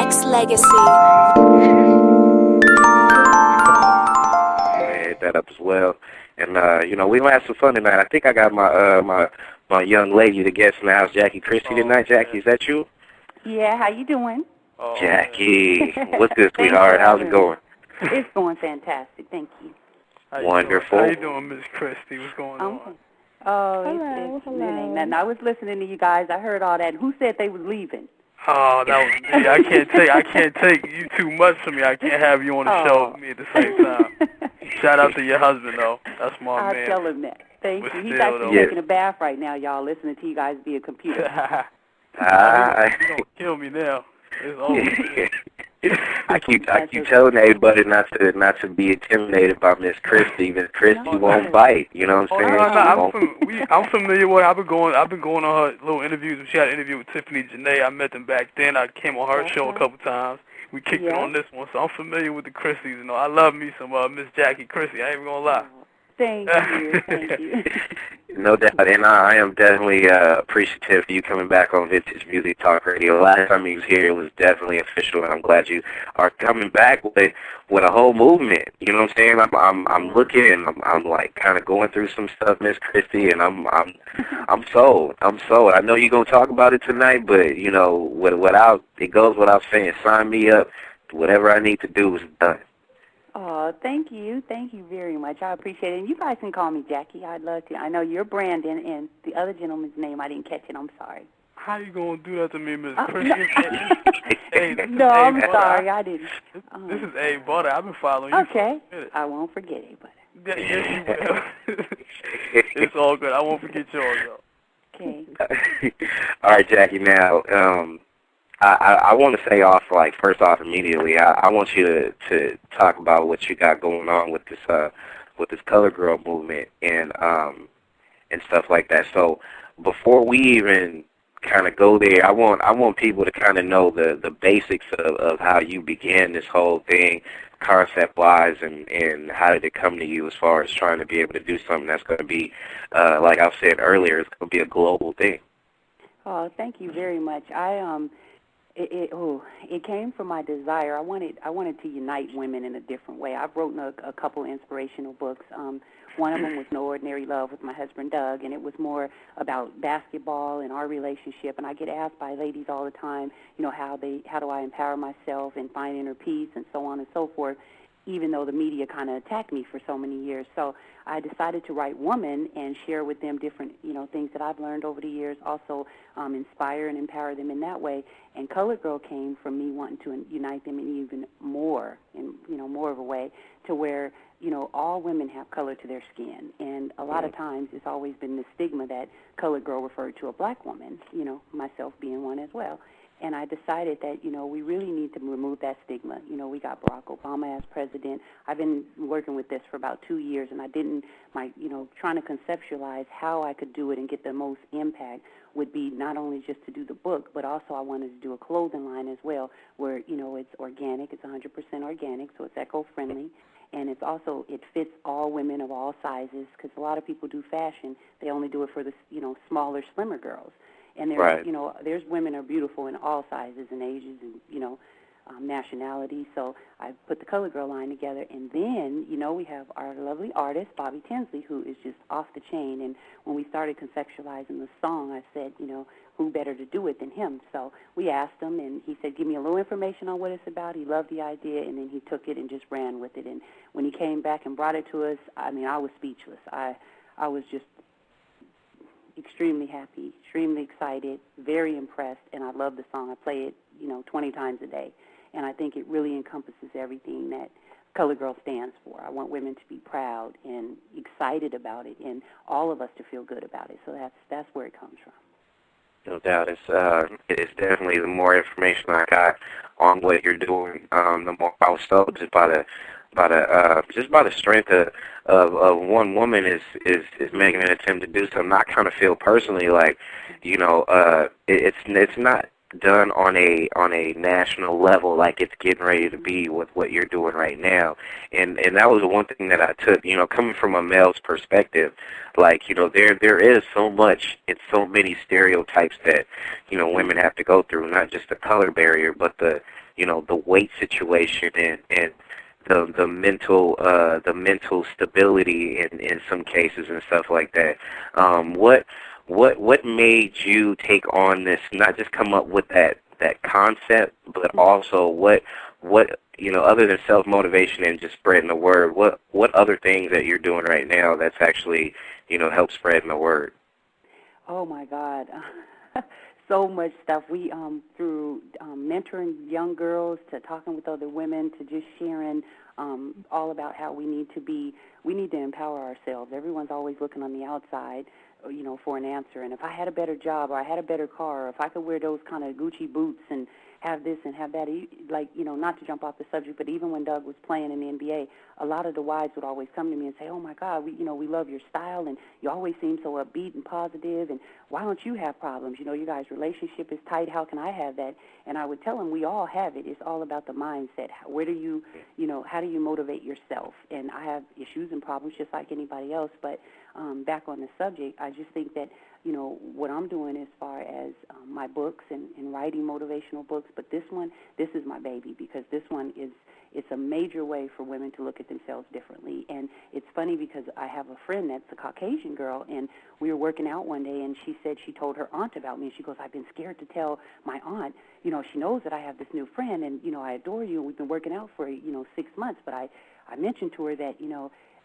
Nexxlegacy. I hit that up as well. And we gonna have some fun tonight. I think I got my young lady, the guest in the house, Jackie Christie tonight. Jackie, is that you? Yeah, how you doing? Jackie, what's good, sweetheart? How's it going? It's going fantastic, thank you. Wonderful. How you doing, Miss Christie? What's going on? Oh, Hello. it ain't nothing. I was listening to you guys. I heard all that. Who said they was leaving? Oh, that was me. I can't take you too much from me. I can't have you on the show with me at the same time. Shout out to your husband, though. That's my I'll man. tell him that. Thank you. He's still, actually though. taking a bath right now, y'all, listening to you guys via computer. You're going to kill me now. It's over. I keep telling everybody not to be intimidated by Miss Christie. Miss Christie won't bite. You know what I'm saying? I'm familiar with her. I've been going on her little interviews. She had an interview with Tiffany Janae. I met them back then. I came on her show a couple times. We kicked it on this one, so I'm familiar with the Christies. You know, I love me some Miss Jackie Christie. I ain't even gonna lie. Thank you. No doubt, and I am definitely appreciative of you coming back on Vintage Music Talk Radio. Last time you was here, it was definitely official, and I'm glad you are coming back with a whole movement. You know what I'm saying? I'm looking, and I'm like kind of going through some stuff, Miss Christie, and I'm sold. I'm sold. I know you're gonna talk about it tonight, but it goes without saying. Sign me up. Whatever I need to do is done. Oh, thank you. Thank you very much. I appreciate it. And you guys can call me Jackie. I'd love to. I know you're Brandon, and the other gentleman's name, I didn't catch it. I'm sorry. How you going to do that to me, Miss Christie? No, I'm sorry. I didn't. This is A. Butter. I've been following you. Okay. I won't forget A. Butter. Yes, you will. It's all good. I won't forget yours, though. Okay. All right, Jackie, now, I want to say first off immediately, I want you to talk about what you got going on with this Color Girl movement and stuff like that. So before we even kind of go there, I want people to kind of know the basics of how you began this whole thing, concept-wise, and how did it come to you as far as trying to be able to do something that's going to be, like I said earlier, it's going to be a global thing. Oh, thank you very much. It came from my desire. I wanted to unite women in a different way. I've written a couple inspirational books. One of them was No Ordinary Love with my husband Doug, and it was more about basketball and our relationship. And I get asked by ladies all the time, how do I empower myself and find inner peace and so on and so forth, even though the media kind of attacked me for so many years. So I decided to write Woman and share with them different, things that I've learned over the years, also inspire and empower them in that way. And Color Girl came from me wanting to unite them in even more, more of a way to where, all women have color to their skin. And a lot of times it's always been the stigma that Color Girl referred to a black woman, myself being one as well. And I decided that, we really need to remove that stigma. We got Barack Obama as president. I've been working with this for about 2 years, and trying to conceptualize how I could do it and get the most impact would be not only just to do the book, but also I wanted to do a clothing line as well where, it's organic, it's 100% organic, so it's eco-friendly. And it's also, it fits all women of all sizes, because a lot of people do fashion. They only do it for the, smaller, slimmer girls. And there's, there's women are beautiful in all sizes and ages and, nationalities. So I put the Color Girl line together. And then, we have our lovely artist, Bobby Tinsley, who is just off the chain. And when we started conceptualizing the song, I said, who better to do it than him? So we asked him, and he said, give me a little information on what it's about. He loved the idea, and then he took it and just ran with it. And when he came back and brought it to us, I was speechless. I was just extremely happy, extremely excited, very impressed, and I love the song. I play it, 20 times a day, and I think it really encompasses everything that Color Girl stands for. I want women to be proud and excited about it, and all of us to feel good about it. So that's where it comes from. No doubt, it's definitely the more information I got on what you're doing, the more I was sold just by the strength of one woman is making an attempt to do something. I kind of feel personally like, it's not done on a national level like it's getting ready to be with what you're doing right now. And that was the one thing that I took, coming from a male's perspective, like, there is so much and so many stereotypes that, women have to go through, not just the color barrier, but the the weight situation and the mental stability in some cases and stuff like that. What made you take on this? Not just come up with that concept, but also what other than self-motivation and just spreading the word, what other things that you're doing right now that's actually help spreading the word? Oh my God. So much stuff. We through mentoring young girls to talking with other women to just sharing all about how we need to empower ourselves. Everyone's always looking on the outside, for an answer. And if I had a better job, or I had a better car, or if I could wear those kind of Gucci boots and have this and have that, not to jump off the subject, but even when Doug was playing in the NBA, a lot of the wives would always come to me and say, oh my God, we love your style, and you always seem so upbeat and positive, and why don't you have problems? You guys' relationship is tight. How can I have that? And I would tell them, we all have it. It's all about the mindset. Where do you, how do you motivate yourself? And I have issues and problems just like anybody else, but back on the subject, I just think that, what I'm doing as far as my books and writing motivational books, but this is my baby, because this one it's a major way for women to look at themselves differently. And it's funny because I have a friend that's a Caucasian girl, and we were working out one day, and she said she told her aunt about me, and she goes, I've been scared to tell my aunt, she knows that I have this new friend, and, I adore you, and we've been working out for, 6 months, but I mentioned to her that,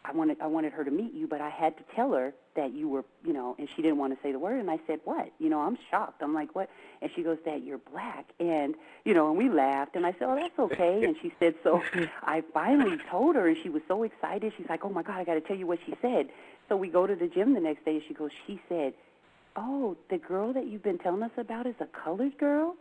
I wanted her to meet you, but I had to tell her that you were, and she didn't want to say the word. And I said, what? I'm shocked. I'm like, what? And she goes, Dad, you're black. And, and we laughed. And I said, oh, that's okay. And she said, so I finally told her, and she was so excited. She's like, oh, my God, I got to tell you what she said. So we go to the gym the next day, and she goes, she said, oh, the girl that you've been telling us about is a colored girl?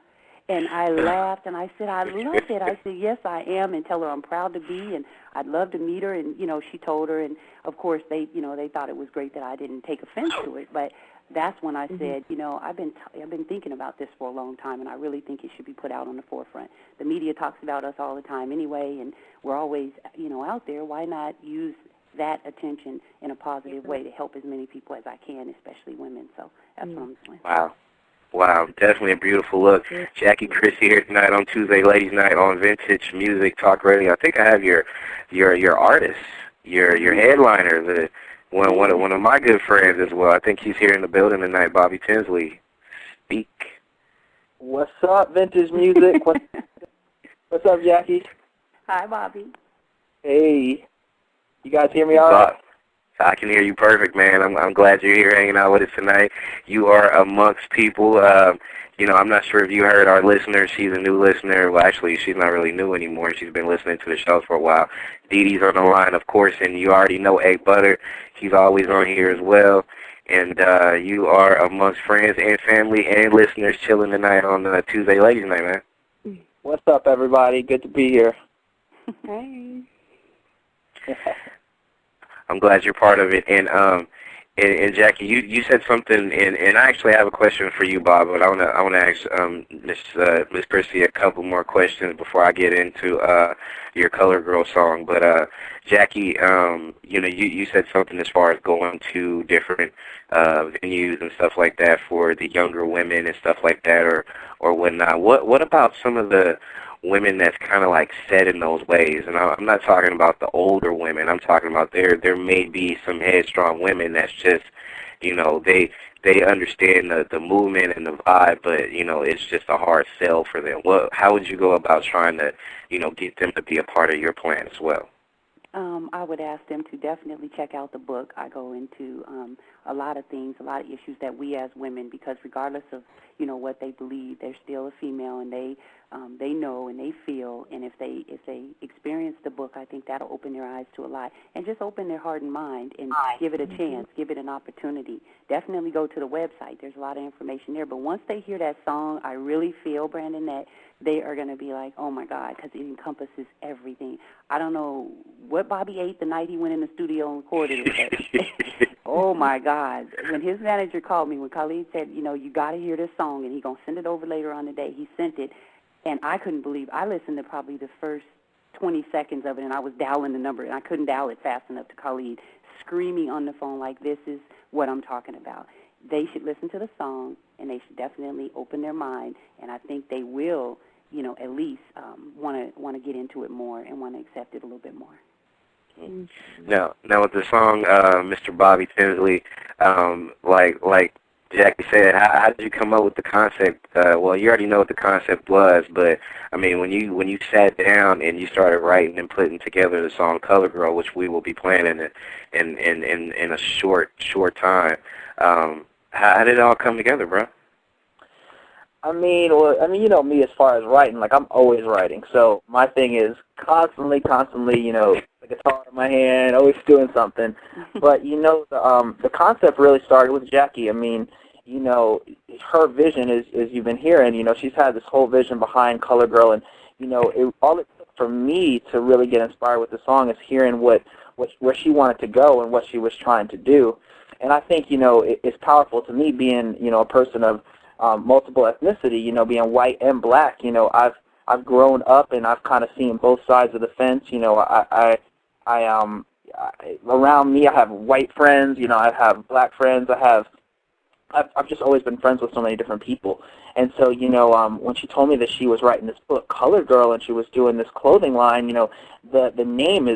And I laughed, and I said, I love it. I said, yes, I am, and tell her I'm proud to be, and I'd love to meet her. And, she told her, and, of course, they thought it was great that I didn't take offense to it. But that's when I said, I've been thinking about this for a long time, and I really think it should be put out on the forefront. The media talks about us all the time anyway, and we're always, out there. Why not use that attention in a positive way to help as many people as I can, especially women? So that's what I'm doing. Wow, definitely a beautiful look. Jackie Christie here tonight on Tuesday Ladies Night on Vintage Music Talk Radio. I think I have your artist, your headliner, one of my good friends as well. I think he's here in the building tonight, Bobby Tinsley. Speak. What's up, Vintage Music? What's up, Jackie? Hi, Bobby. Hey. You guys hear me all right? I can hear you perfect, man. I'm glad you're here hanging out with us tonight. You are amongst people. I'm not sure if you heard our listener. She's a new listener. Well, actually, she's not really new anymore. She's been listening to the show for a while. Dee Dee's on the line, of course, and you already know Egg Butter. He's always on here as well. And you are amongst friends and family and listeners chilling tonight on Tuesday Ladies Night, man. What's up, everybody? Good to be here. Hey. I'm glad you're part of it. And Jackie, you said something, and I actually have a question for you, Bob. But I want to ask Miss Christie a couple more questions before I get into your Color Girl song. But Jackie, you said something as far as going to different venues and stuff like that for the younger women and stuff like that, or whatnot. What about some of the women that's kind of like set in those ways? And I'm not talking about the older women. I'm talking about there may be some headstrong women that's just, they understand the movement and the vibe, but, it's just a hard sell for them. How would you go about trying to, get them to be a part of your plan as well? I would ask them to definitely check out the book. I go into a lot of things, a lot of issues that we as women, because regardless of, what they believe, they're still a female, and they know and they feel, and if they experience the book, I think that'll open their eyes to a lot, and just open their heart and mind and give it a chance, give it an opportunity. Definitely go to the website. There's a lot of information there, but once they hear that song, I really feel, Brandon, that they are going to be like, oh, my God, because it encompasses everything. I don't know what Bobby ate the night he went in the studio and recorded it. Oh, my God. When his manager called me, when Khalid said, you got to hear this song, and he's going to send it over later on today, he sent it, and I couldn't believe. I listened to probably the first 20 seconds of it, and I was dialing the number, and I couldn't dial it fast enough to Khalid, screaming on the phone like, this is what I'm talking about. They should listen to the song, and they should definitely open their mind, and I think they will at least want to get into it more and want to accept it a little bit more. Now with the song, Mr. Bobby Tinsley, like Jackie said, how did you come up with the concept? Well, you already know what the concept was, but I mean, when you sat down and you started writing and putting together the song "Color Girl," which we will be playing in a short time, how did it all come together, bro? I mean, you know me as far as writing. Like, I'm always writing. So my thing is constantly, you know, the guitar in my hand, always doing something. But you know, the concept really started with Jackie. I mean, you know, her vision is you've been hearing. You know, she's had this whole vision behind Color Girl, and you know, all it took for me to really get inspired with the song is hearing where she wanted to go and what she was trying to do. And I think, you know, it's powerful to me, being, you know, a person of multiple ethnicity, you know, being white and black. You know, I've grown up and I've kind of seen both sides of the fence. You know, around me I have white friends, you know, I have black friends, I've just always been friends with so many different people. And so, you know, when she told me that she was writing this book, Color Girl, and she was doing this clothing line, you know, the name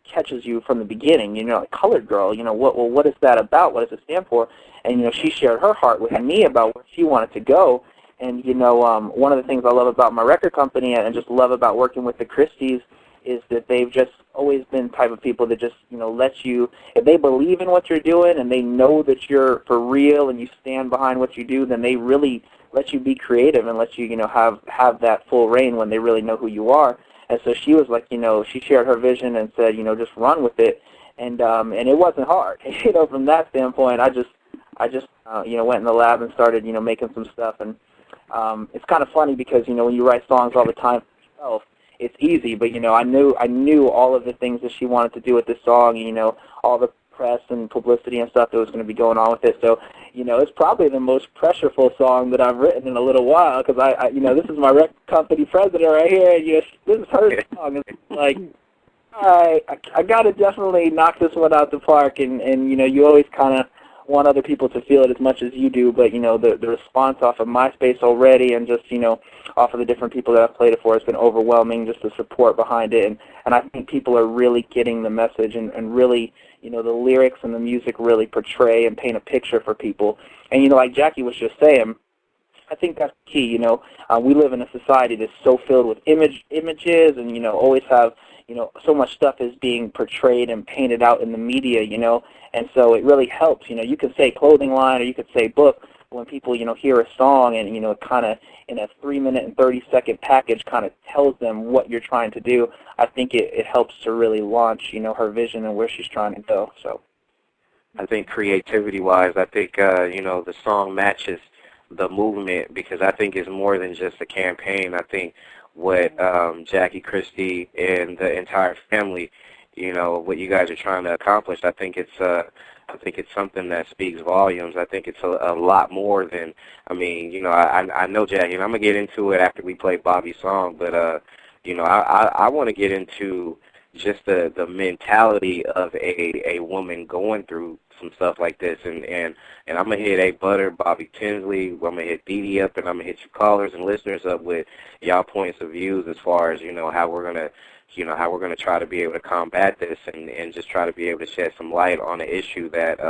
catches you from the beginning, you know, like Colored Girl, you know, what is that about? What does it stand for? And, you know, she shared her heart with me about where she wanted to go. And, you know, one of the things I love about my record company and just love about working with the Christies is that they've just always been the type of people that just, you know, let you, if they believe in what you're doing and they know that you're for real and you stand behind what you do, then they really let you be creative and let you, you know, have that full reign when they really know who you are. And so she was like, you know, she shared her vision and said, you know, just run with it. And it wasn't hard. You know, from that standpoint, I just you know, went in the lab and started, you know, making some stuff. And it's kind of funny because, you know, when you write songs all the time for yourself, it's easy. But, you know, I knew all of the things that she wanted to do with this song, and, you know, all the press and publicity and stuff that was going to be going on with it. So, you know, it's probably the most pressureful song that I've written in a little while, because I you know, this is my record company president right here, and you know, this is her song. It's like, all right, I got to definitely knock this one out the park, and you know, you always kind of want other people to feel it as much as you do, but, you know, the response off of MySpace already and just, you know, off of the different people that I've played it for has been overwhelming, just the support behind it. And I think people are really getting the message and really, you know, the lyrics and the music really portray and paint a picture for people. And, you know, like Jackie was just saying, I think that's key. You know, we live in a society that's so filled with images and, you know, always have, you know, so much stuff is being portrayed and painted out in the media, you know, and so it really helps. You know, you could say clothing line or you could say book, but when people, you know, hear a song and, you know, kind of in a 3-minute and 30-second package kind of tells them what you're trying to do, I think it helps to really launch, you know, her vision and where she's trying to go. So I think creativity-wise, I think, you know, the song matches the movement, because I think it's more than just a campaign. I think what Jackie Christie and the entire family, you know, what you guys are trying to accomplish, I think it's something that speaks volumes. I think it's a lot more than, I mean, you know, I know Jackie, and I'm gonna get into it after we play Bobby's song, but you know, I want to get into just the mentality of a woman going through some stuff like this, and I'm gonna hit A Butter, Bobby Tinsley, I'm gonna hit Dee Dee up, and I'm gonna hit you callers and listeners up with y'all points of views as far as, you know, how we're gonna try to be able to combat this and just try to be able to shed some light on an issue that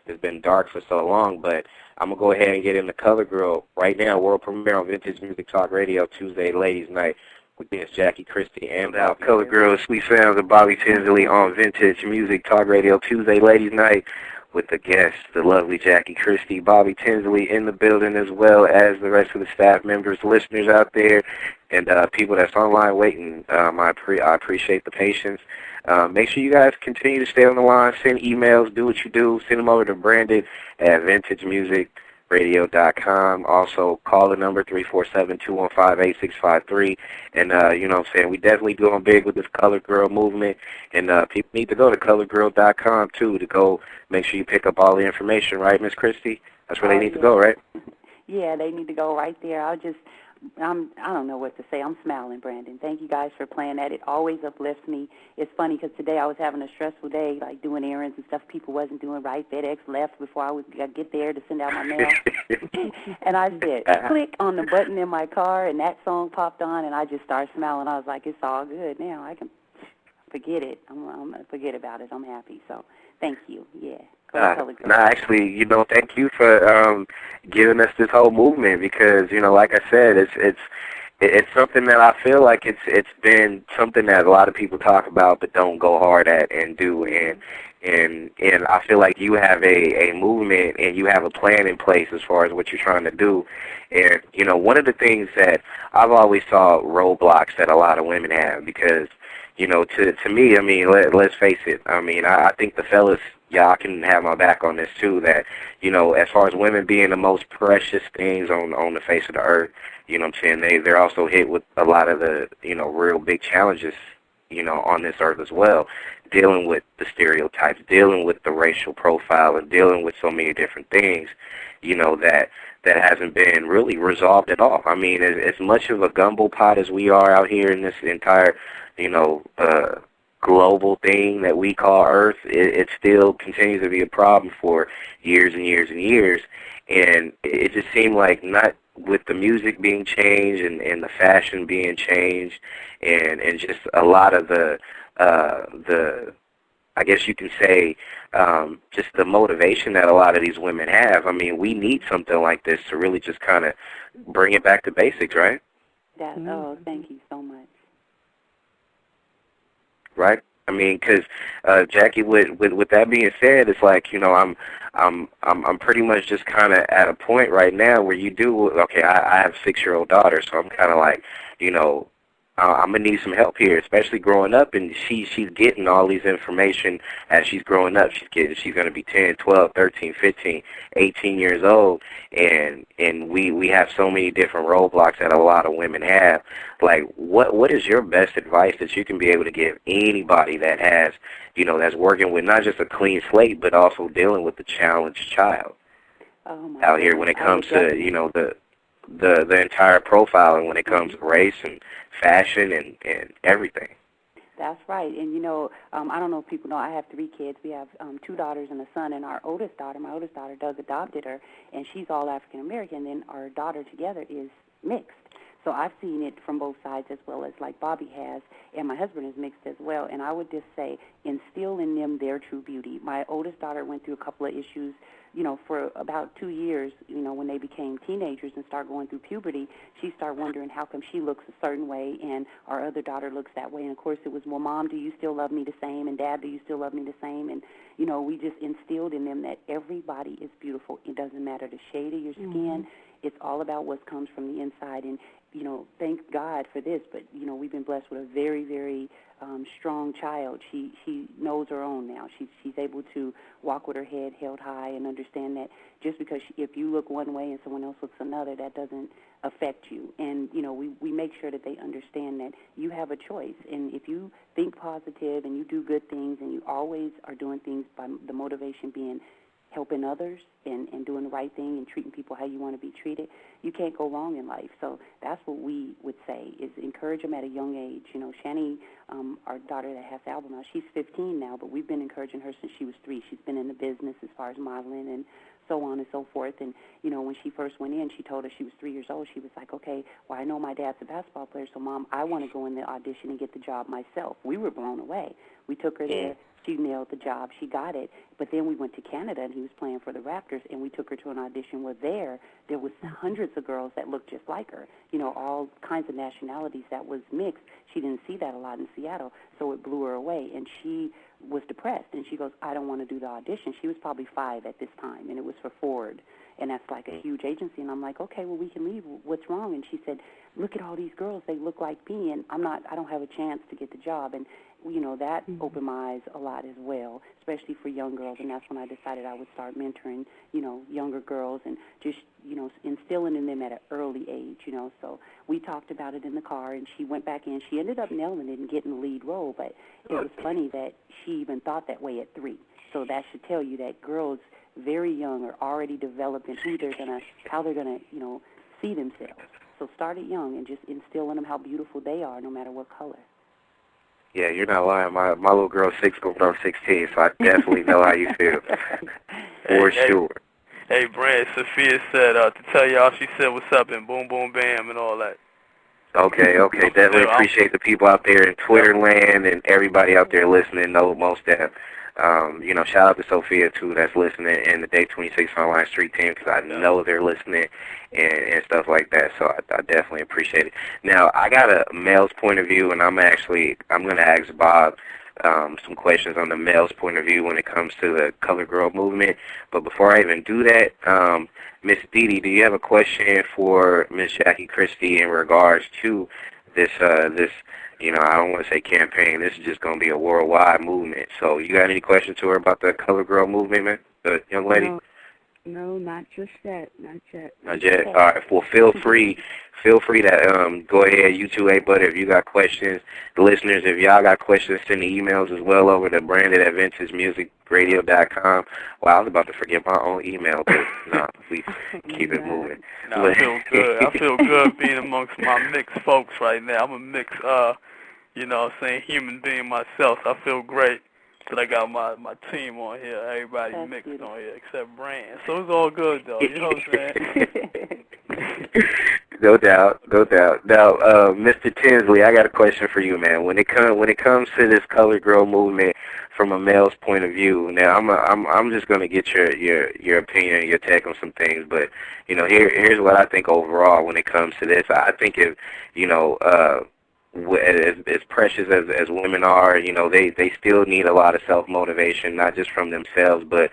has been dark for so long. But I'm gonna go ahead and get into Color Girl right now, world premiere on Vintage Music Talk Radio Tuesday Ladies Night. With this Jackie Christie and our Color Girl, Sweet Sounds of Bobby Tinsley on Vintage Music Talk Radio Tuesday Ladies Night with the guest, the lovely Jackie Christie, Bobby Tinsley in the building, as well as the rest of the staff members, listeners out there, and people that's online waiting. I appreciate the patience. Make sure you guys continue to stay on the line, send emails, do what you do, send them over to Branded at VintageMusicRadio.com. Also, call the number 347-215-8653. And, you know what I'm saying, we definitely going big with this Color Girl movement. And people need to go to ColorGirl.com, too, to go make sure you pick up all the information, right, Miss Christie? That's where they need to go, right? Yeah, they need to go right there. I don't know what to say. I'm smiling, Brandon. Thank you guys for playing that. It always uplifts me. It's funny because today I was having a stressful day, like doing errands and stuff people wasn't doing right. FedEx left before I would get there to send out my mail. And I said, click on the button in my car, and that song popped on, and I just started smiling. I was like, it's all good now. I can forget it. I'm going to forget about it. I'm happy. So thank you. Yeah. Actually, thank you for giving us this whole movement because, like I said, it's something that I feel like it's been something that a lot of people talk about but don't go hard at and do. And I feel like you have a movement and you have a plan in place as far as what you're trying to do. And, one of the things that I've always saw roadblocks that a lot of women have because, to me, I mean, let's face it. I mean, I think the fellas, y'all can have my back on this too, that, as far as women being the most precious things on the face of the earth, what I'm saying, they're also hit with a lot of the, real big challenges, on this earth as well, dealing with the stereotypes, dealing with the racial profile, and dealing with so many different things, that hasn't been really resolved at all. I mean, as much of a gumbo pot as we are out here in this entire, global thing that we call Earth, it still continues to be a problem for years and years and years. And it just seemed like not with the music being changed and the fashion being changed and just a lot of the I guess you can say just the motivation that a lot of these women have. I mean, we need something like this to really just kind of bring it back to basics, right? Oh, thank you so much. Right? I mean, because Jackie, with that being said, it's like I'm pretty much just kind of at a point right now where you do okay. I have a 6-year-old daughter, so I'm kind of like I'm gonna need some help here, especially growing up, and she's getting all these information as she's growing up. She's gonna be 10, 12, 13, 15, 18 years old, and we have so many different roadblocks that a lot of women have. Like, what is your best advice that you can be able to give anybody that has, that's working with not just a clean slate, but also dealing with the challenged child out here when it comes to, the entire profile and when it comes to race and fashion and everything. That's right. And, I don't know if people know, I have 3 kids. We have 2 daughters and a son, and my oldest daughter, Doug, adopted her, and she's all African-American, and our daughter together is mixed. So I've seen it from both sides as well as like Bobby has, and my husband is mixed as well. And I would just say instill in them their true beauty. My oldest daughter went through a couple of issues, for about 2 years, when they became teenagers and started going through puberty. She started wondering how come she looks a certain way and our other daughter looks that way. And, of course, it was, well, Mom, do you still love me the same? And, Dad, do you still love me the same? And, we just instilled in them that everybody is beautiful. It doesn't matter the shade of your skin. It's all about what comes from the inside. And, thank God for this, but, we've been blessed with a very, very strong child. She knows her own now. She's able to walk with her head held high and understand that just because if you look one way and someone else looks another, that doesn't affect you. And, we make sure that they understand that you have a choice. And if you think positive and you do good things and you always are doing things by the motivation being helping others and doing the right thing and treating people how you want to be treated, you can't go wrong in life. So that's what we would say is encourage them at a young age. Shani, our daughter that has the album now, she's 15 now, but we've been encouraging her since she was 3. She's been in the business as far as modeling and so on and so forth. And, when she first went in, she told us she was 3 years old. She was like, okay, well, I know my dad's a basketball player, so, Mom, I want to go in the audition and get the job myself. We were blown away. We took her there. She nailed the job. She got it. But then we went to Canada, and he was playing for the Raptors, and we took her to an audition where there was hundreds of girls that looked just like her, all kinds of nationalities that was mixed. She didn't see that a lot in Seattle, so it blew her away. And she was depressed, and she goes, I don't want to do the audition. She was probably 5 at this time, and it was for Ford, and that's like a huge agency. And I'm like, okay, well, we can leave. What's wrong? And she said, look at all these girls. They look like me, and I don't have a chance to get the job. And that opened my eyes a lot as well, especially for young girls. And that's when I decided I would start mentoring, younger girls and just, instilling in them at an early age, So we talked about it in the car, and she went back in. She ended up nailing it and getting the lead role, but it was funny that she even thought that way at 3. So that should tell you that girls very young are already developing how they're gonna, see themselves. So start it young and just instill in them how beautiful they are, no matter what color. Yeah, you're not lying. My little girl's 6 going on 16, so I definitely know how you feel. For sure. Hey, Brand, Sophia said to tell y'all she said what's up and boom, boom, bam and all that. Okay. Definitely appreciate the people out there in Twitter land and everybody out there listening. Know most that. Shout out to Sophia, too, that's listening, and the Day 26 Online Street Team, because I know they're listening and stuff like that, so I definitely appreciate it. Now, I got a male's point of view, and I'm going to ask Bob some questions on the male's point of view when it comes to the Color Girl movement. But before I even do that, Miss Dee, do you have a question for Miss Jackie Christie in regards to this, I don't want to say campaign. This is just going to be a worldwide movement. So you got any questions to her about the Color Girl movement, man? The young lady? No, not just yet. Not yet. Not yet. All right. Well, feel free to go ahead. You too, but if you got questions, the listeners, if y'all got questions, send the emails as well over to branded@vintagemusicradio.com. Well, I was about to forget my own email, but no, we keep it moving. No, I feel good. I feel good being amongst my mixed folks right now. I'm a mixed, human being myself. So I feel great that I got my team on here. Everybody mixed on here except Brand. So it's all good, though. You know what I'm saying? No doubt. Now, Mr. Tinsley, I got a question for you, man. When it comes to this Color Girl movement from a male's point of view, now I'm just gonna get your opinion, your take on some things, but here's what I think overall when it comes to this. I think if as precious as women are, they still need a lot of self-motivation, not just from themselves, but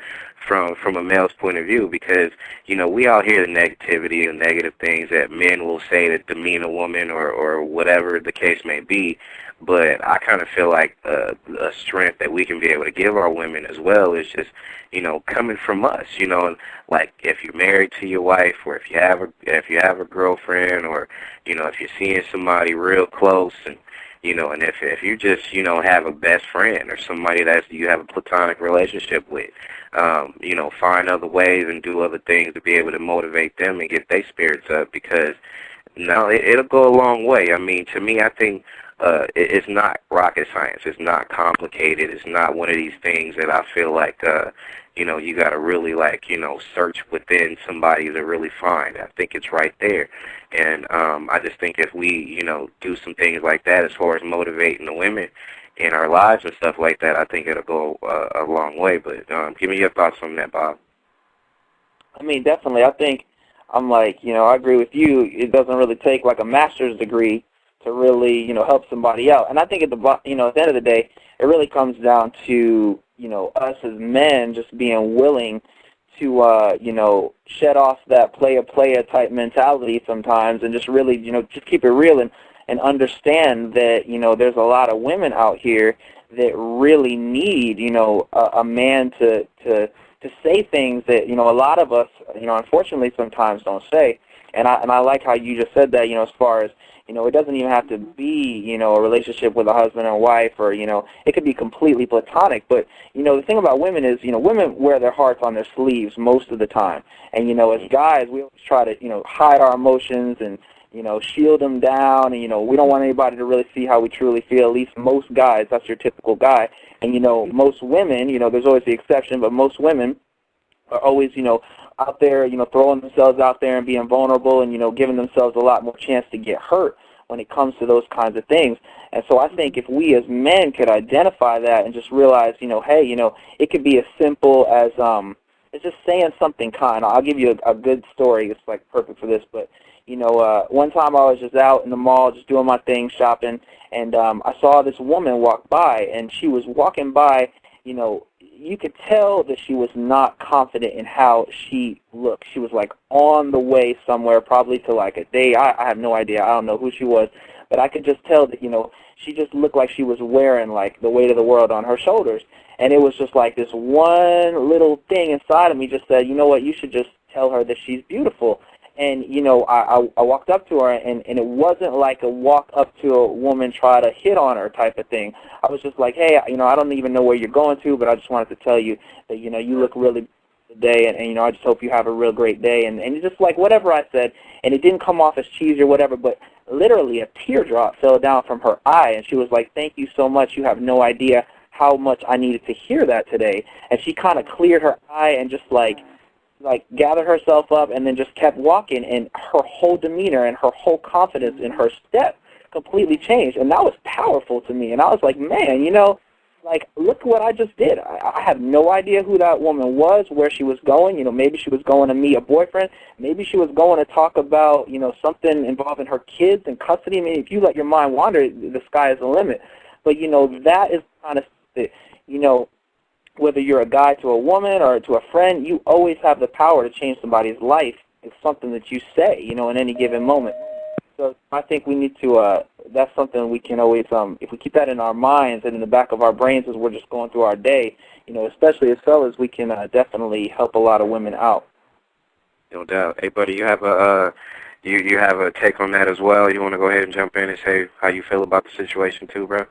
from a male's point of view, because, we all hear the negativity and negative things that men will say that demean a woman or whatever the case may be. But I kind of feel like a strength that we can be able to give our women as well is just, coming from us, like if you're married to your wife, or if you have a girlfriend, or, if you're seeing somebody real close, and, and if you just, have a best friend or somebody that you have a platonic relationship with, find other ways and do other things to be able to motivate them and get their spirits up, because it'll go a long way. I mean, to me, I think it's not rocket science. It's not complicated. It's not one of these things that I feel like, you got to really, search within somebody to really find. I think it's right there. And I just think if we, do some things like that as far as motivating the women in our lives and stuff like that, I think it'll go a long way. But give me your thoughts on that, Bob. I mean, definitely. I think I agree with you. It doesn't really take like a master's degree to really, help somebody out. And I think at the end of the day, it really comes down to, us as men just being willing to, shed off that player type mentality sometimes, and just really, just keep it real and understand that, there's a lot of women out here that really need, a man to say things that, a lot of us, unfortunately sometimes don't say. And I like how you just said that, as far as, it doesn't even have to be, a relationship with a husband and wife, or, it could be completely platonic. But, the thing about women is, women wear their hearts on their sleeves most of the time. And, as guys, we always try to, hide our emotions and, shield them down. And, we don't want anybody to really see how we truly feel. At least most guys, that's your typical guy. And, most women, there's always the exception, but most women are always, out there, throwing themselves out there and being vulnerable and, giving themselves a lot more chance to get hurt when it comes to those kinds of things. And so I think if we as men could identify that and just realize, hey, it could be as simple as it's just saying something kind. I'll give you a good story. It's like perfect for this. But, one time I was just out in the mall just doing my thing, shopping, and I saw this woman walk by, and she was walking by, you could tell that she was not confident in how she looked. She was like on the way somewhere, probably to like a date. I have no idea. I don't know who she was, but I could just tell that, she just looked like she was wearing like the weight of the world on her shoulders. And it was just like this one little thing inside of me just said, you know what, you should just tell her that she's beautiful. And, I walked up to her, and it wasn't like a walk up to a woman, try to hit on her type of thing. I was just like, hey, I don't even know where you're going to, but I just wanted to tell you that, you look really the day, and, you know, I just hope you have a real great day, and just like whatever I said, and it didn't come off as cheesy or whatever, but literally a teardrop fell down from her eye, and she was like, thank you so much. You have no idea how much I needed to hear that today. And she kind of cleared her eye and just like gathered herself up and then just kept walking, and her whole demeanor and her whole confidence in her step completely changed, and that was powerful to me. And I was like, man, you know, like, look what I just did. I have no idea who that woman was, where she was going. You know, maybe she was going to meet a boyfriend. Maybe she was going to talk about, you know, something involving her kids and custody. I mean, if you let your mind wander, the sky is the limit. But, you know, that is kind of, you know, whether you're a guy to a woman or to a friend, you always have the power to change somebody's life. It's something that you say, you know, in any given moment. So I think we need to, that's something we can always, if we keep that in our minds and in the back of our brains as we're just going through our day, you know, especially as fellas, we can definitely help a lot of women out. No doubt. Hey, buddy, you have a you have a take on that as well? You want to go ahead and jump in and say how you feel about the situation too, bro?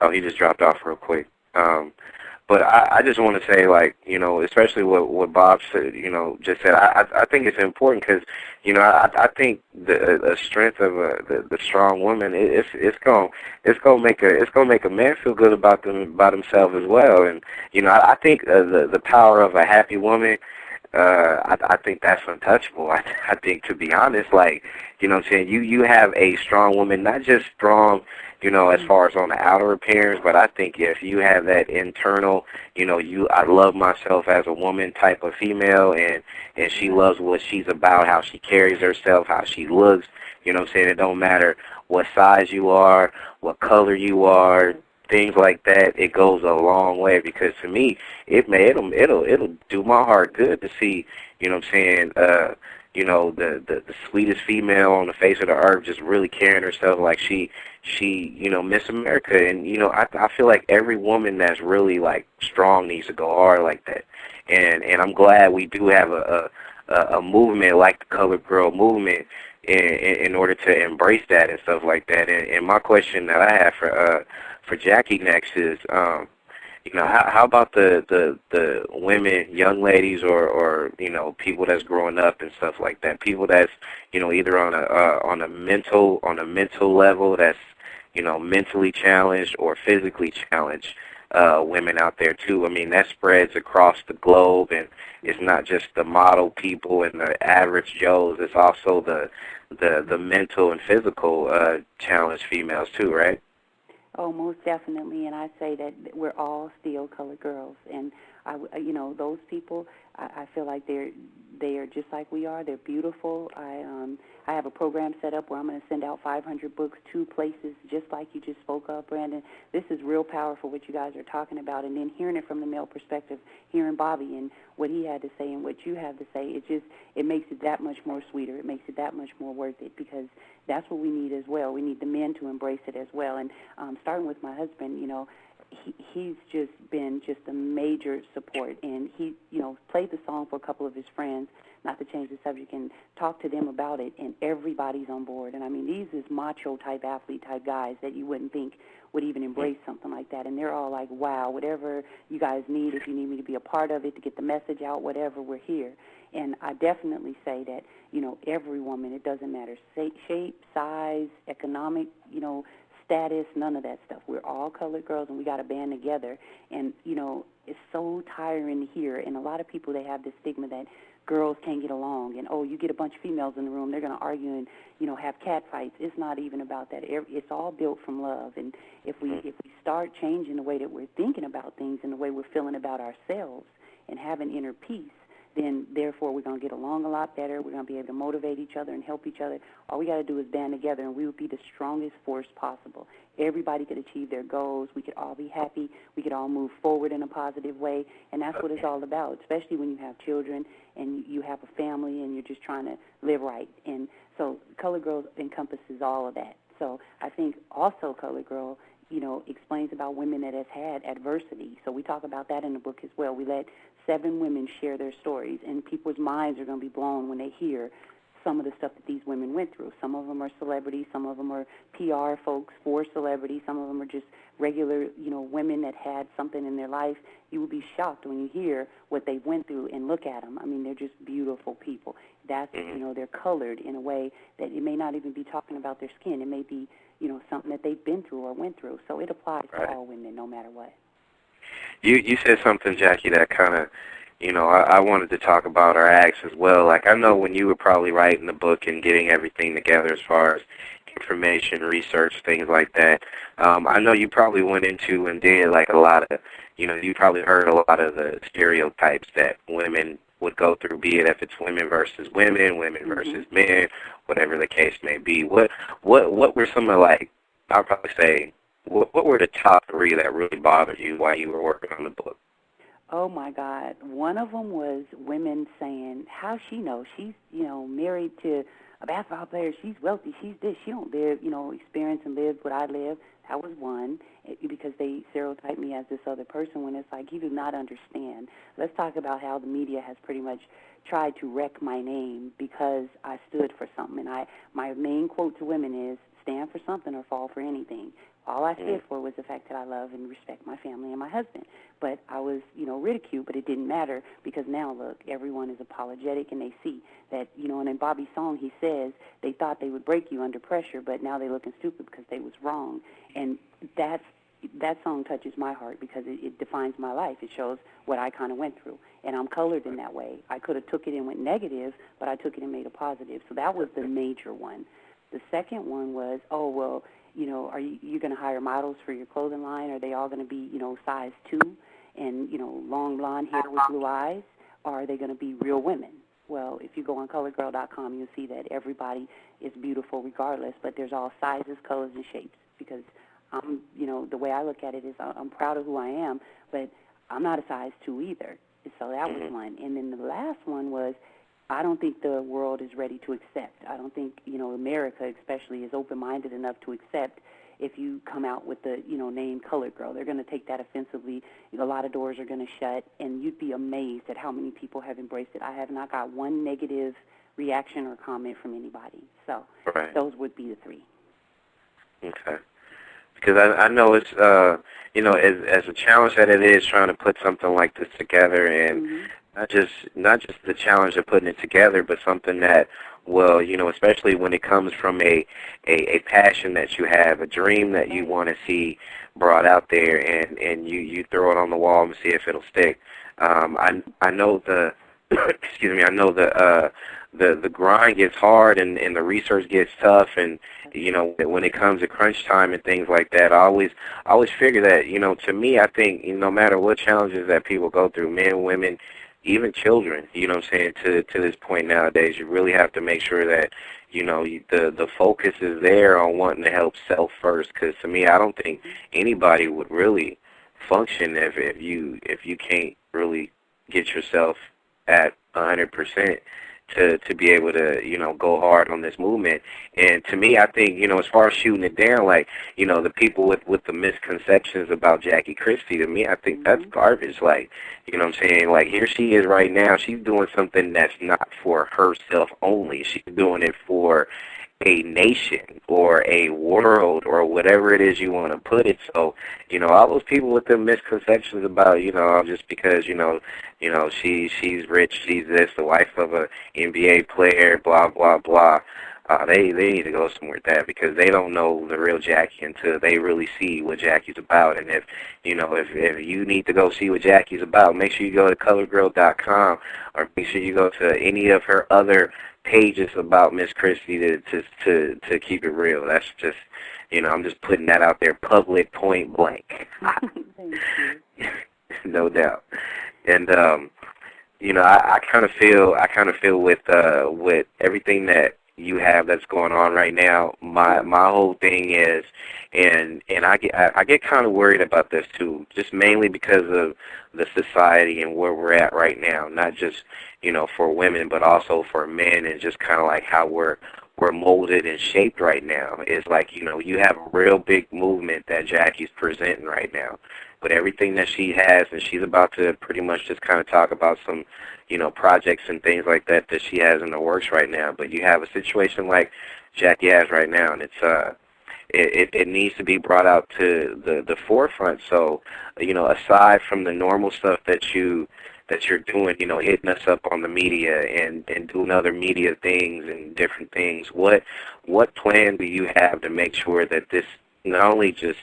Oh, he just dropped off real quick. But I just want to say, like, you know, especially what Bob said, you know, just said. I think it's important because, you know, I think the strength of the strong woman, it's gonna make a man feel good about himself as well. And you know, I think the power of a happy woman. I think that's untouchable. I think, to be honest, like, you know what I'm saying, you have a strong woman, not just strong, you know, as far as on the outer appearance, but I think if you have that internal, you know, I love myself as a woman type of female, and she loves what she's about, how she carries herself, how she looks, you know what I'm saying, it don't matter what size you are, what color you are, things like that, it goes a long way, because to me, it'll do my heart good to see, you know what I'm saying, you know, the sweetest female on the face of the earth just really carrying herself like she, you know, Miss America. And, you know, I feel like every woman that's really, like, strong needs to go hard like that. And I'm glad we do have a movement like the Colored Girl movement in order to embrace that and stuff like that. And my question that I have for Jackie next is, you know, how about the women, young ladies, or you know, people that's growing up and stuff like that, people that's, you know, either on a mental level, that's, you know, mentally challenged or physically challenged, women out there too. I mean, that spreads across the globe, and it's not just the model people and the average Joes. It's also the mental and physical challenged females too, right? Oh, most definitely, and I say that we're all still colored girls, and you know, those people, I feel like they are just like we are. They're beautiful. I have a program set up where I'm going to send out 500 books to places just like you just spoke of, Brandon. This is real powerful what you guys are talking about, and then hearing it from the male perspective, hearing Bobby and what he had to say and what you have to say, it makes it that much more sweeter. It makes it that much more worth it, because that's what we need as well. We need the men to embrace it as well. And starting with my husband, you know, he's just been just a major support, and he, you know, played the song for a couple of his friends, not to change the subject, and talk to them about it, and everybody's on board. And I mean, these is macho-type, athlete-type guys that you wouldn't think would even embrace something like that, and they're all like, wow, whatever you guys need, if you need me to be a part of it, to get the message out, whatever, we're here. And I definitely say that, you know, every woman, it doesn't matter, shape, size, economic, you know, status, none of that stuff. We're all colored girls, and we got to band together. And, you know, it's so tiring to hear. And a lot of people, they have this stigma that girls can't get along. And, oh, you get a bunch of females in the room, they're going to argue and, you know, have cat fights. It's not even about that. It's all built from love. And if we start changing the way that we're thinking about things and the way we're feeling about ourselves and having inner peace, then therefore we're going to get along a lot better. We're going to be able to motivate each other and help each other. All we got to do is band together, and we would be the strongest force possible. Everybody could achieve their goals. We could all be happy. We could all move forward in a positive way, and that's what it's all about, especially when you have children and you have a family and you're just trying to live right. And so Colored Girl encompasses all of that. So I think also Colored Girl, you know, explains about women that have had adversity. So we talk about that in the book as well. We let 7 women share their stories, and people's minds are going to be blown when they hear some of the stuff that these women went through. Some of them are celebrities, some of them are PR folks for celebrities, some of them are just regular, women that had something in their life. You will be shocked when you hear what they went through and look at them. I mean, they're just beautiful people. That's, they're colored in a way that it may not even be talking about their skin. It may be, something that they've been through or went through. So it applies to all women, no matter what. You said something, Jackie, that kind of, I wanted to talk about or ask as well. Like, I know when you were probably writing the book and getting everything together as far as information, research, things like that, I know you probably went into and did like a lot of, you probably heard a lot of the stereotypes that women would go through, be it if it's women versus women, women versus men, whatever the case may be. What were some of, like, I'll probably say, what were the top three that really bothered you while you were working on the book? Oh, my God. One of them was women saying, how she knows? She's, married to a basketball player. She's wealthy. She's this. She don't live, experience and live what I live. That was one, because they stereotype me as this other person when it's like, you do not understand. Let's talk about how the media has pretty much tried to wreck my name because I stood for something. And my main quote to women is, stand for something or fall for anything. All I stood for was the fact that I love and respect my family and my husband. But I was, ridiculed, but it didn't matter because now, look, everyone is apologetic and they see that, and in Bobby's song he says they thought they would break you under pressure, but now they're looking stupid because they was wrong. And that song touches my heart because it defines my life. It shows what I kind of went through. And I'm colored in that way. I could have took it and went negative, but I took it and made it positive. So that was the major one. The second one was, are you going to hire models for your clothing line? Are they all going to be, size 2 and, long blonde hair with blue eyes? Or are they going to be real women? Well, if you go on colorgirl.com, you'll see that everybody is beautiful regardless, but there's all sizes, colors, and shapes because I'm, the way I look at it is I'm proud of who I am, but I'm not a size 2 either. So that was one. And then the last one was, I don't think the world is ready to accept. I don't think, America especially is open-minded enough to accept if you come out with the, name Colored Girl. They're going to take that offensively. A lot of doors are going to shut, and you'd be amazed at how many people have embraced it. I have not got one negative reaction or comment from anybody. So those would be the three. Okay. Because I know it's, as a challenge that it is trying to put something like this together and not just the challenge of putting it together, but something that, well, especially when it comes from a passion that you have, a dream that you want to see brought out there, and you throw it on the wall and see if it'll stick. I know the the grind gets hard and the research gets tough, and when it comes to crunch time and things like that, I always figure that to me, I think no matter what challenges that people go through, men, women, even children, to this point nowadays, you really have to make sure that, the focus is there on wanting to help self first, because to me, I don't think anybody would really function if you can't really get yourself at 100% to be able to, go hard on this movement. And to me, I think, as far as shooting it down, like, the people with the misconceptions about Jackie Christie, to me, I think that's garbage. Like, what I'm saying? Like, here she is right now. She's doing something that's not for herself only. She's doing it for a nation or a world or whatever it is you want to put it. So, all those people with the misconceptions about, just because, she's rich, she's this, the wife of a NBA player, blah, blah, blah. They need to go somewhere with that because they don't know the real Jackie until they really see what Jackie's about. And if you need to go see what Jackie's about, make sure you go to colorgirl.com or make sure you go to any of her other pages about Miss Christie to keep it real. That's just, I'm just putting that out there, public, point blank. Thank you. No doubt. And I kind of feel with everything that you have that's going on right now. My whole thing is, and I get kind of worried about this too, just mainly because of the society and where we're at right now. Not just for women, but also for men, and just kind of like how we're molded and shaped right now. It's like you have a real big movement that Jackie's presenting right now. but everything that she has, and she's about to pretty much just kind of talk about some, projects and things like that that she has in the works right now. But you have a situation like Jackie has right now, and it needs to be brought out to the forefront. So, aside from the normal stuff that you're doing, hitting us up on the media and doing other media things and different things, what plan do you have to make sure that this not only just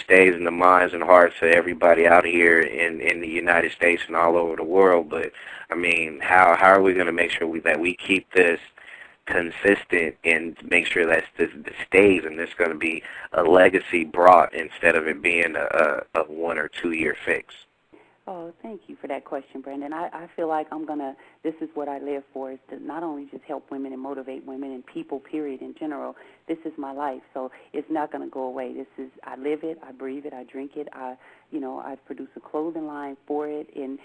stays in the minds and hearts of everybody out here in the United States and all over the world, but I mean, how are we going to make sure that we keep this consistent and make sure that this stays and there's going to be a legacy brought instead of it being a 1 or 2 year fix? Oh, thank you for that question, Brandon. I feel like this is what I live for, is to not only just help women and motivate women and people, period, in general. This is my life, so it's not going to go away. I live it, I breathe it, I drink it. I've produced a clothing line for it, and,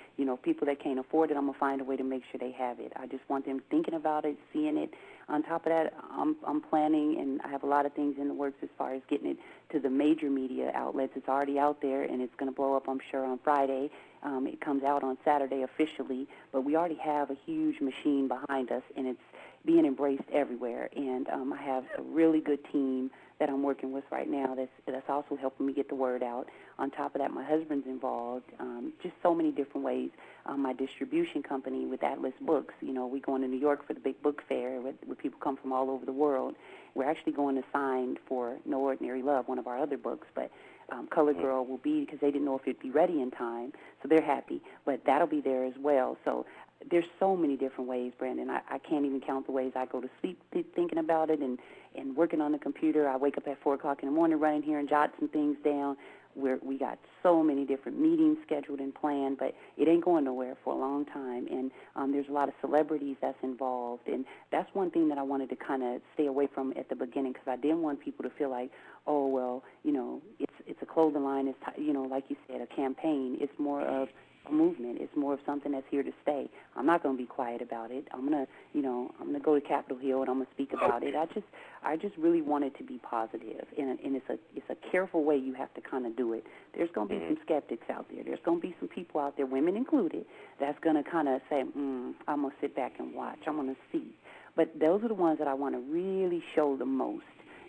people that can't afford it, I'm going to find a way to make sure they have it. I just want them thinking about it, seeing it. On top of that, I'm planning, and I have a lot of things in the works as far as getting it to the major media outlets. It's already out there, and it's going to blow up, I'm sure, on Friday. It comes out on Saturday officially, but we already have a huge machine behind us, and it's being embraced everywhere. And I have a really good team that I'm working with right now that's also helping me get the word out. On top of that, my husband's involved, just so many different ways. My distribution company with Atlas Books, we going to New York for the big book fair where people come from all over the world. We're actually going to sign for No Ordinary Love, one of our other books, but Colored Girl will be, because they didn't know if it'd be ready in time, so they're happy. But that'll be there as well. So there's so many different ways, Brandon. I can't even count the ways I go to sleep thinking about it and working on the computer. I wake up at 4 o'clock in the morning running here and jot some things down. We got so many different meetings scheduled and planned, but it ain't going nowhere for a long time. And there's a lot of celebrities that's involved, and that's one thing that I wanted to kind of stay away from at the beginning, because I didn't want people to feel like, oh, well, it's a clothing line, it's like you said, a campaign. It's more of a movement. It's more of something that's here to stay. I'm not going to be quiet about it. I'm going to go to Capitol Hill and I'm going to speak about it. I just really want it to be positive, and it's a careful way you have to kind of do it. There's going to be some skeptics out there. There's going to be some people out there, women included, that's going to kind of say, I'm going to sit back and watch. I'm going to see. But those are the ones that I want to really show the most.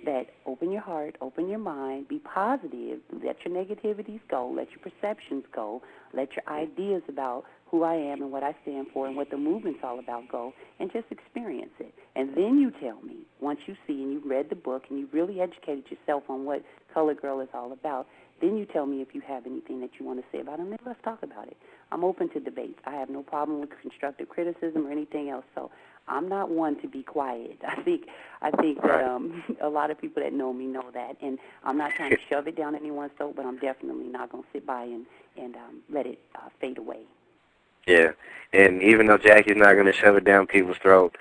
That open your heart, open your mind, be positive, let your negativities go, let your perceptions go, let your ideas about who I am and what I stand for and what the movement's all about go, and just experience it. And then you tell me, once you see and you've read the book and you've really educated yourself on what Colored Girl is all about, then you tell me if you have anything that you want to say about it, and then let's talk about it. I'm open to debates. I have no problem with constructive criticism or anything else, so I'm not one to be quiet. I think that a lot of people that know me know that, and I'm not trying to shove it down anyone's throat, but I'm definitely not going to sit by and let it fade away. Yeah, and even though Jackie's not going to shove it down people's throat,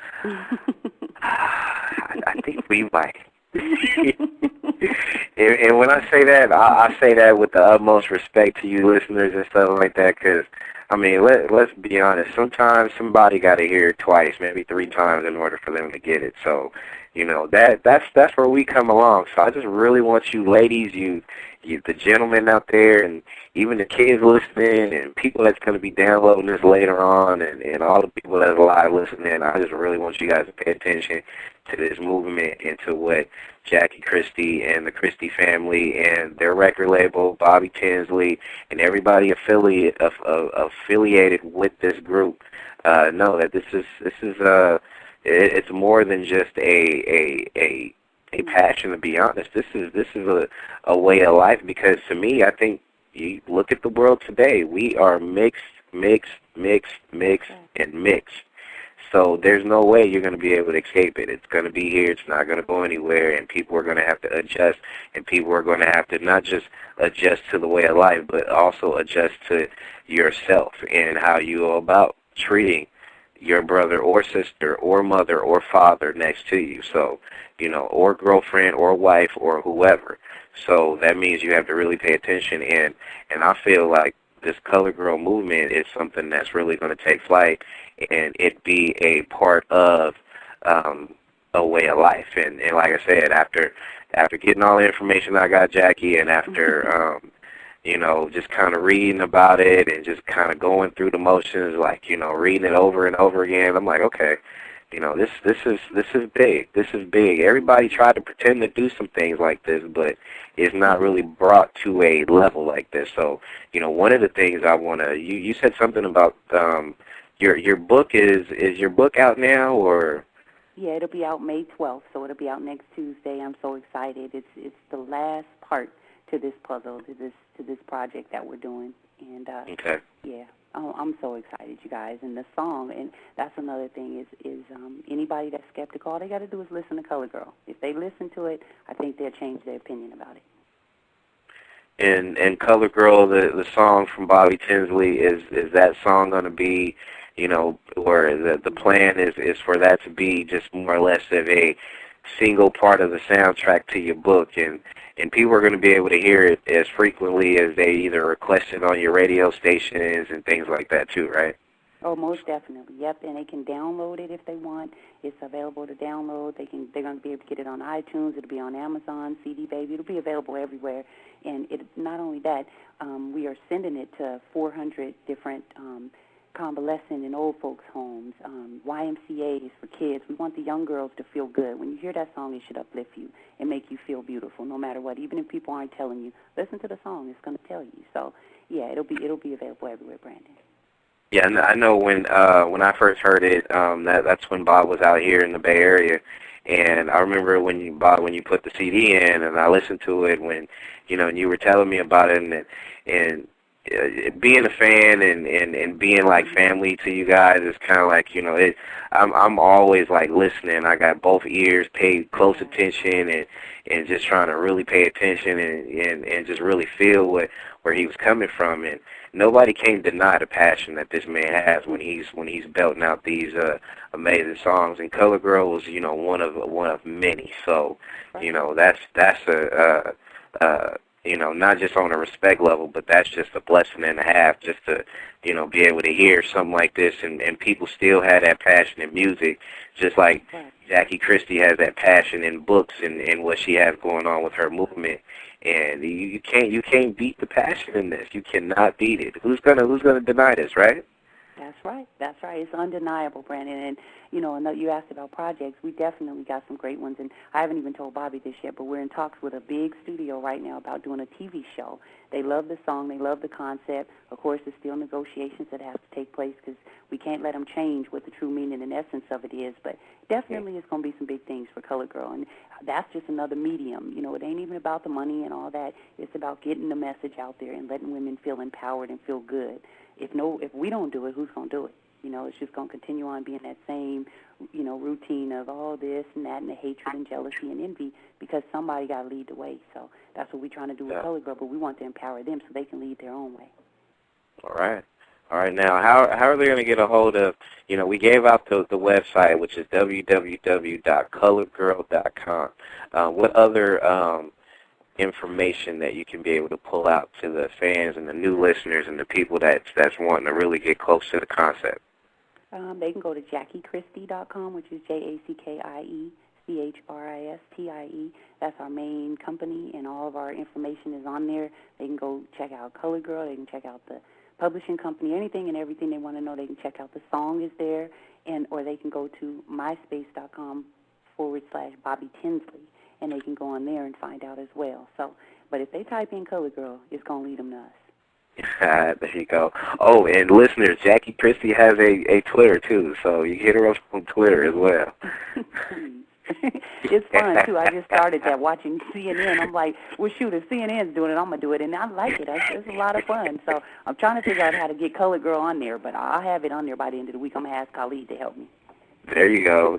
I think we might. And when I say that, I say that with the utmost respect to you listeners and stuff like that, because, I mean, let's be honest. Sometimes somebody got to hear it twice, maybe 3 times in order for them to get it. So, that's where we come along. So I just really want you ladies, you the gentlemen out there, and even the kids listening, and people that's going to be downloading this later on, and all the people that's live listening, I just really want you guys to pay attention to this movement and to what Jackie Christie and the Christie family and their record label, Bobby Tinsley, and everybody affiliated with this group know that this is it's more than just a passion, to be honest. This is a way of life, because to me, I think you look at the world today, we are mixed, and mixed. So there's no way you're going to be able to escape it. It's going to be here. It's not going to go anywhere, and people are going to have to adjust, and people are going to have to not just adjust to the way of life, but also adjust to yourself and how you go about treating your brother or sister or mother or father next to you. So, or girlfriend or wife or whoever. So that means you have to really pay attention, and I feel like this Colored Girl movement is something that's really going to take flight, and it be a part of a way of life. And like I said, after getting all the information I got, Jackie, and after you know, just kind of reading about it and just kind of going through the motions, like, you know, reading it over and over again. I'm like, okay, you know, this is big. This is big. Everybody tried to pretend to do some things like this, but it's not really brought to a level like this. So, you know, one of the things I want to, you said something about your book. Is your book out now, or? Yeah, it'll be out May 12th, so it'll be out next Tuesday. I'm so excited. It's the last part to this puzzle, to this project that we're doing, and okay. Yeah, I'm so excited, you guys. And the song, and that's another thing is anybody that's skeptical, all they got to do is listen to Color Girl. If they listen to it, I think they'll change their opinion about it. And Color Girl, the song from Bobby Tinsley, is that song going to be, you know, or the plan is for that to be just more or less of a single part of the soundtrack to your book, and people are going to be able to hear it as frequently as they either request it on your radio stations and things like that too, right? Oh, most definitely. Yep, and they can download it if they want. It's available to download. They're going to be able to get it on iTunes. It'll be on Amazon, CD Baby. It'll be available everywhere. And not only that, we are sending it to 400 different convalescent and old folks' homes, YMCAs for kids. We want the young girls to feel good. When you hear that song, it should uplift you and make you feel beautiful, no matter what. Even if people aren't telling you, listen to the song. It's going to tell you. So, yeah, it'll be available everywhere, Brandon. Yeah, and I know when I first heard it, that's when Bob was out here in the Bay Area, and I remember when you put the CD in, and I listened to it when, you know, and you were telling me about it, and being a fan and being like family to you guys is kind of like, you know, I'm always like listening. I got both ears, paid close attention, and just trying to really pay attention and just really feel where he was coming from. And nobody can deny the passion that this man has when he's belting out these amazing songs. And Color Girl was, you know, one of many. So, you know, that's you know, not just on a respect level, but that's just a blessing and a half just to, you know, be able to hear something like this, and people still have that passion in music, just like Jackie Christie has that passion in books and what she has going on with her movement. And you can't beat the passion in this. You cannot beat it. Who's gonna deny this, right? That's right. It's undeniable, Brandon. And, you know, you asked about projects. We definitely got some great ones. And I haven't even told Bobby this yet, but we're in talks with a big studio right now about doing a TV show. They love the song. They love the concept. Of course, there's still negotiations that have to take place because we can't let them change what the true meaning and essence of it is. But definitely it's going to be some big things for Color Girl. And that's just another medium. You know, it ain't even about the money and all that. It's about getting the message out there and letting women feel empowered and feel good. If we don't do it, who's going to do it? You know, it's just going to continue on being that same, you know, routine of all this and that and the hatred and jealousy and envy because somebody got to lead the way. So that's what we're trying to do with Color Girl, but we want to empower them so they can lead their own way. All right. Now, how are they going to get a hold of, you know, we gave out the website, which is www.colorgirl.com. What other information that you can be able to pull out to the fans and the new listeners and the people that's wanting to really get close to the concept? They can go to JackieChristie.com, which is JackieChristie. That's our main company, and all of our information is on there. They can go check out Color Girl. They can check out the publishing company, anything and everything they want to know. They can check out the song is there, or they can go to myspace.com/Bobby Tinsley. And they can go on there and find out as well. So, but if they type in Color Girl, it's going to lead them to us. There you go. Oh, and listeners, Jackie Christie has a Twitter, too, so you can hit her up on Twitter as well. It's fun, too. I just started that watching CNN. I'm like, well, shoot, if CNN's doing it, I'm going to do it. And I like it. It's a lot of fun. So I'm trying to figure out how to get Color Girl on there, but I'll have it on there by the end of the week. I'm going to ask Khalid to help me. There you go.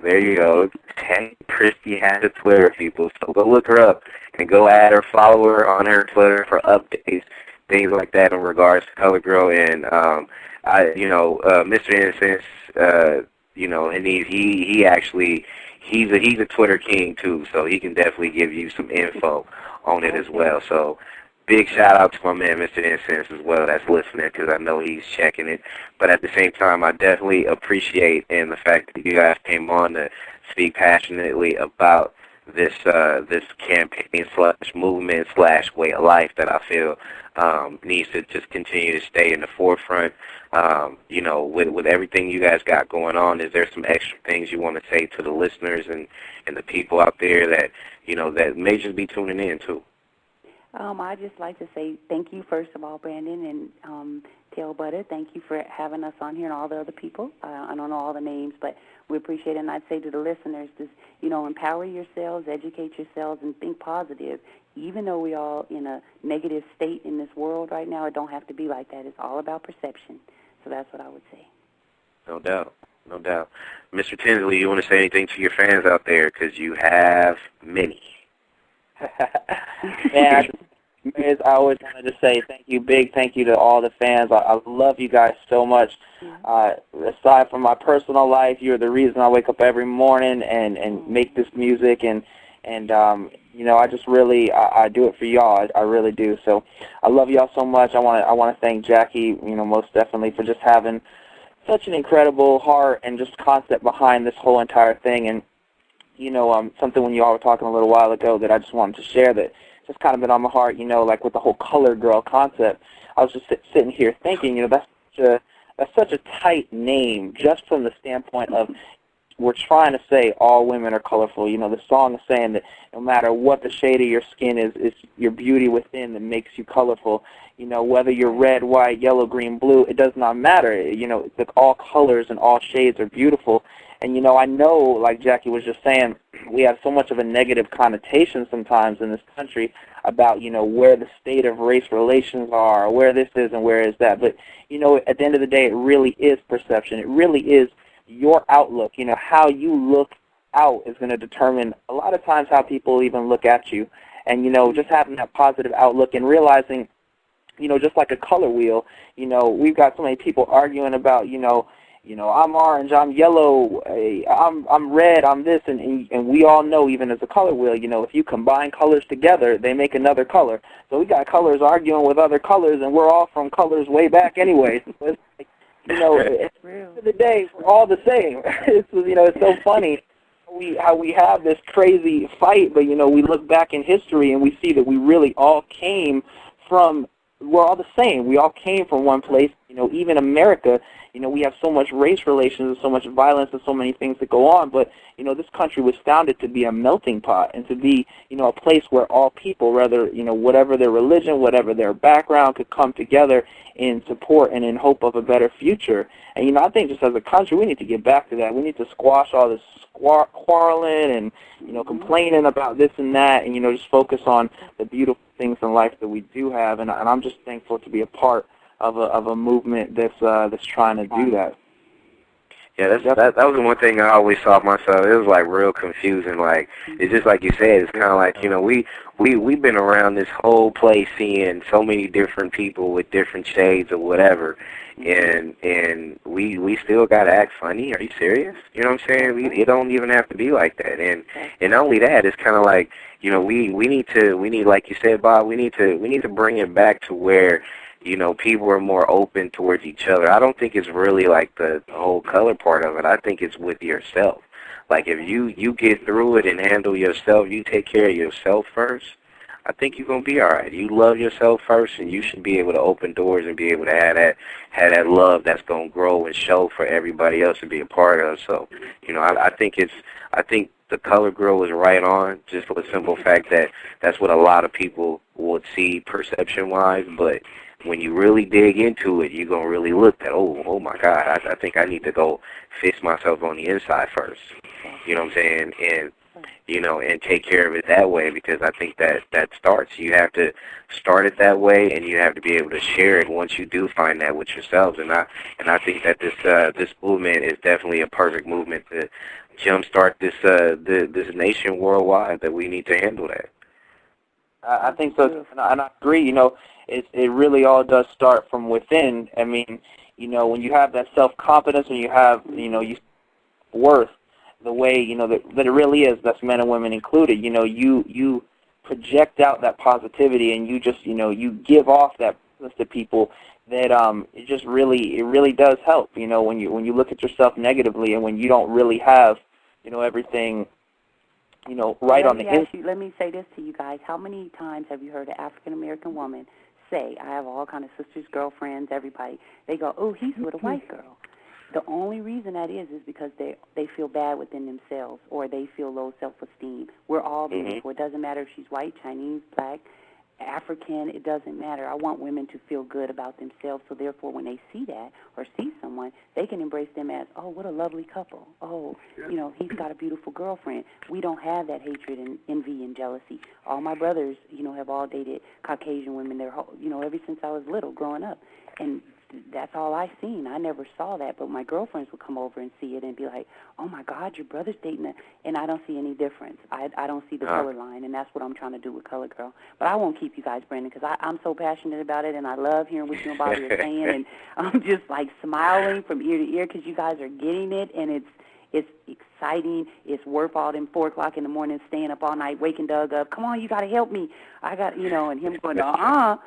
Jackie Christie has a Twitter, people. So go look her up and go add her, follow her on her Twitter for updates, things like that in regards to Color Girl. And Mr. Innocence, you know, and he's a Twitter king too, so he can definitely give you some info on it as well. So big shout out to my man, Mr. Innocence, as well, that's listening, because I know he's checking it. But at the same time, I definitely appreciate the fact that you guys came on to speak passionately about this campaign slash movement slash way of life that I feel needs to just continue to stay in the forefront. You know, with everything you guys got going on, is there some extra things you want to say to the listeners and the people out there that, you know, that may just be tuning in too? I'd just like to say thank you, first of all, Brandon, and Tail Butter. Thank you for having us on here and all the other people. I don't know all the names, but we appreciate it. And I'd say to the listeners, just, you know, empower yourselves, educate yourselves, and think positive. Even though we're all in a negative state in this world right now, it don't have to be like that. It's all about perception. So that's what I would say. No doubt. No doubt. Mr. Tinsley, you want to say anything to your fans out there? Because you have many. Man, I always wanted to say big thank you to all the fans. I love you guys so much. Aside from my personal life, you're the reason I wake up every morning and make this music, and you know, I just really I do it for y'all. I really do. So I love y'all so much. I want to thank Jackie, you know, most definitely for just having such an incredible heart and just concept behind this whole entire thing. And you know, something when you all were talking a little while ago that I just wanted to share that just kind of been on my heart, you know, like with the whole color girl concept. I was just sitting here thinking, you know, that's such a tight name just from the standpoint of we're trying to say all women are colorful. You know, the song is saying that no matter what the shade of your skin is, it's your beauty within that makes you colorful. You know, whether you're red, white, yellow, green, blue, it does not matter. You know, all colors and all shades are beautiful. And, you know, I know, like Jackie was just saying, we have so much of a negative connotation sometimes in this country about, you know, where the state of race relations are, where this is and where is that. But, you know, at the end of the day, it really is perception. It really is your outlook. You know, how you look out is going to determine a lot of times how people even look at you. And, you know, just having that positive outlook and realizing, you know, just like a color wheel, you know, we've got so many people arguing about, you know, I'm orange, I'm yellow, I'm red, I'm this, and we all know, even as a color wheel, you know, if you combine colors together, they make another color. So we got colors arguing with other colors, and we're all from colors way back anyway. So it's, you know, at the end of the day, we're all the same. It's, you know, it's so funny how we have this crazy fight, but, you know, we look back in history and we see that we really all came from, we're all the same. We all came from one place. You know, even America, you know, we have so much race relations and so much violence and so many things that go on, but, you know, this country was founded to be a melting pot and to be, you know, a place where all people, whether, you know, whatever their religion, whatever their background, could come together in support and in hope of a better future. And, you know, I think just as a country, we need to get back to that. We need to squash all this quarreling and, you know, complaining about this and that, and, you know, just focus on the beautiful things in life that we do have. And I'm just thankful to be a part of a movement that's trying to do that. Yeah, that was the one thing I always saw myself. It was like real confusing. Like, it's just like you said. It's kind of like, you know, we've been around this whole place seeing so many different people with different shades or whatever, and we still gotta act funny. Are you serious? You know what I'm saying? It don't even have to be like that. And not only that, it's kind of like, you know, we need, like you said, Bob, we need to bring it back to where, you know, people are more open towards each other. I don't think it's really like the whole color part of it. I think it's with yourself. Like, if you get through it and handle yourself, you take care of yourself first, I think you're going to be all right. You love yourself first, and you should be able to open doors and be able to have that love that's going to grow and show for everybody else to be a part of. So, you know, I think the color girl is right on, just for the simple fact that that's what a lot of people would see perception-wise, but when you really dig into it, you're going to really look at, oh my God, I think I need to go fix myself on the inside first. You know what I'm saying? And, you know, and take care of it that way, because I think that starts. You have to start it that way, and you have to be able to share it once you do find that with yourselves. And I think that this movement is definitely a perfect movement to jumpstart this nation worldwide, that we need to handle that. I think so, and I agree. You know, it really all does start from within. I mean, you know, when you have that self-confidence, when you have, you know, you worth, the way, you know, that it really is, that's men and women included, you know, you project out that positivity, and you just, you know, you give off that to people, that it really does help, you know, when you look at yourself negatively, and when you don't really have, you know, everything right on the inside. Let me say this to you guys. How many times have you heard an African-American woman say, I have all kind of sisters, girlfriends, everybody, they go, oh, he's with a white girl. The only reason that is because they feel bad within themselves or they feel low self-esteem. We're all beautiful. It doesn't matter if she's white, Chinese, black, African, it doesn't matter. I want women to feel good about themselves, so therefore when they see that or see someone, they can embrace them as, oh, what a lovely couple. Oh, he's got a beautiful girlfriend. We don't have that hatred and envy and jealousy. All my brothers, have all dated Caucasian women, ever since I was little, growing up. And that's all I seen. I never saw that, but my girlfriends would come over and see it and be like, oh, my God, your brother's dating her. And I don't see any difference. I don't see the color line, and that's what I'm trying to do with Color Girl. But I won't keep you guys, Brandon, because I'm so passionate about it, and I love hearing what you and Bobby are saying, and I'm just, smiling from ear to ear because you guys are getting it, and it's exciting. It's worth all them 4 o'clock in the morning, staying up all night, waking Doug up. Come on, you got to help me. I got, and him going, So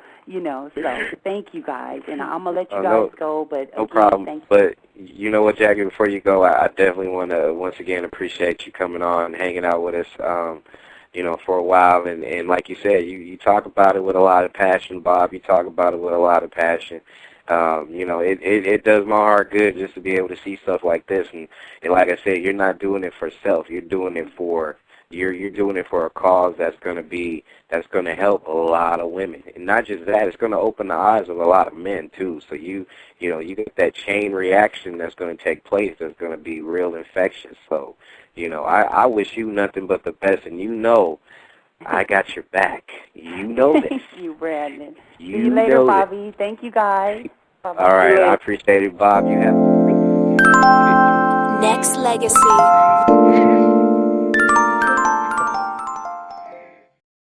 thank you guys. And I'm going to let you guys go. But no problem. Thank you. But you know what, Jackie, before you go, I definitely want to once again appreciate you coming on and hanging out with us, for a while. And like you said, you talk about it with a lot of passion, Bob. You talk about it with a lot of passion. It does my heart good just to be able to see stuff like this. And like I said, you're not doing it for self. You're doing it for you're doing it for a cause that's going to help a lot of women. And not just that, it's going to open the eyes of a lot of men too. So you get that chain reaction that's going to take place that's going to be real infectious. So, I wish you nothing but the best, and I got your back. You know this. Thank you, Brandon. See you later, Bobby. Thank you, guys. Bye-bye. All right, I appreciate it, Bob. You have Nexxlegacy.